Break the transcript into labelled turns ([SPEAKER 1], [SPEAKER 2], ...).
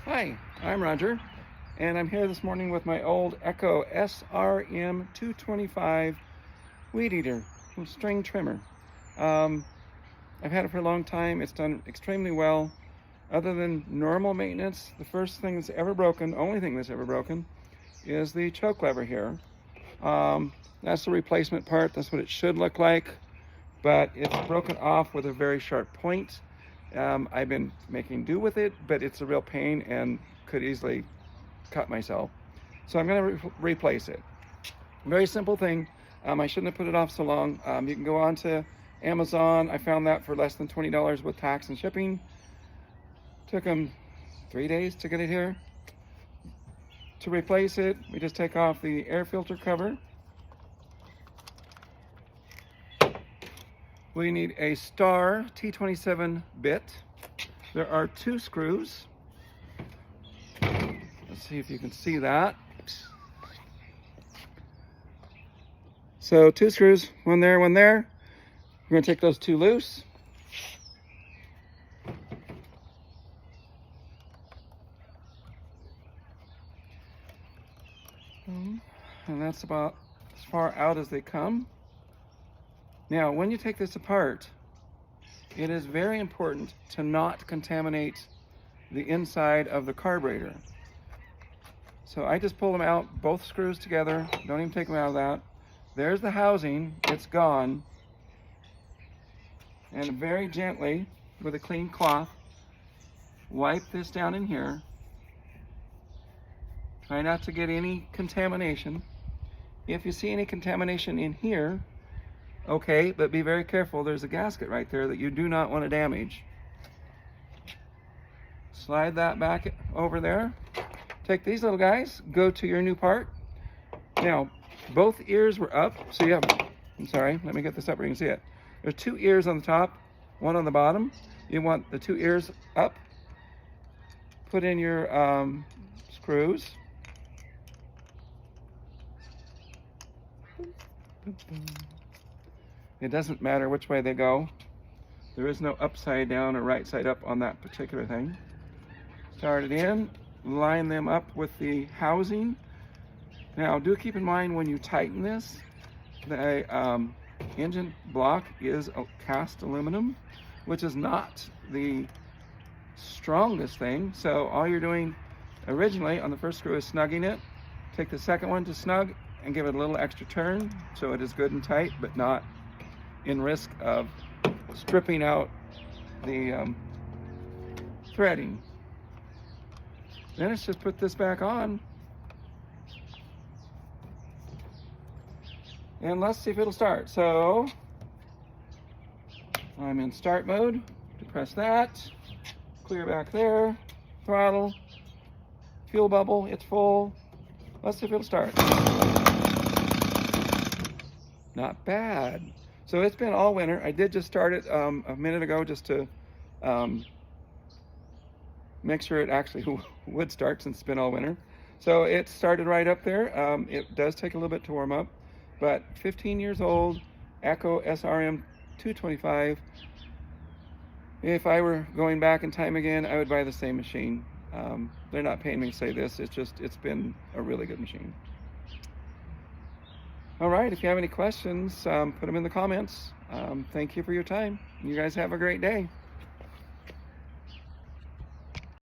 [SPEAKER 1] Hi, I'm Roger, and I'm here this morning with my old Echo SRM 225 weed eater, string trimmer. I've had it for a long time. It's done extremely well. Other than normal maintenance, the first thing that's ever broken, only thing that's ever broken, is the choke lever here. That's the replacement part. That's what it should look like, but it's broken off with a very sharp point. I've been making do with it, but it's a real pain and could easily cut myself. So I'm going to replace it. Very simple thing. I shouldn't have put it off so long. You can go on to Amazon. I found that for less than $20 with tax and shipping. Took them 3 days to get it here. To replace it, we just take off the air filter cover. We need a star T27 bit. There are 2 screws. Let's see if you can see that. So 2 screws, one there, one there. We're going to take those 2 loose. And that's about as far out as they come. Now, when you take this apart, it is very important to not contaminate the inside of the carburetor. So I just pull them out, both screws together, don't even take them out of that. There's the housing, it's gone. And very gently, with a clean cloth, wipe this down in here. Try not to get any contamination. If you see any contamination in here, okay, but be very careful. There's a gasket right there that you do not want to damage. Slide that back over there. Take these little guys, go to your new part. Now, both ears were up, so you have, I'm sorry, let me get this up where you can see it. There's 2 ears on the top, 1 on the bottom. You want the 2 ears up. Put in your screws. It doesn't matter which way they go. There is no upside down or right side up on that particular thing. Start it in, line them up with the housing. Now, do keep in mind when you tighten this, the engine block is cast aluminum, which is not the strongest thing. So all you're doing originally on the first screw is snugging it. Take the second one to snug and give it a little extra turn so it is good and tight, but not in risk of stripping out the threading. Then let's just put this back on. And let's see if it'll start. So I'm in start mode. Depress that. Clear back there. Throttle. Fuel bubble. It's full. Let's see if it'll start. Not bad. So it's been all winter. I did just start it a minute ago just to make sure it actually would start since it's been all winter. So it started right up there. It does take a little bit to warm up, but 15 years old, Echo SRM 225. If I were going back in time again, I would buy the same machine. They're not paying me to say this. It's been a really good machine. All right, if you have any questions, put them in the comments. Thank you for your time. You guys have a great day.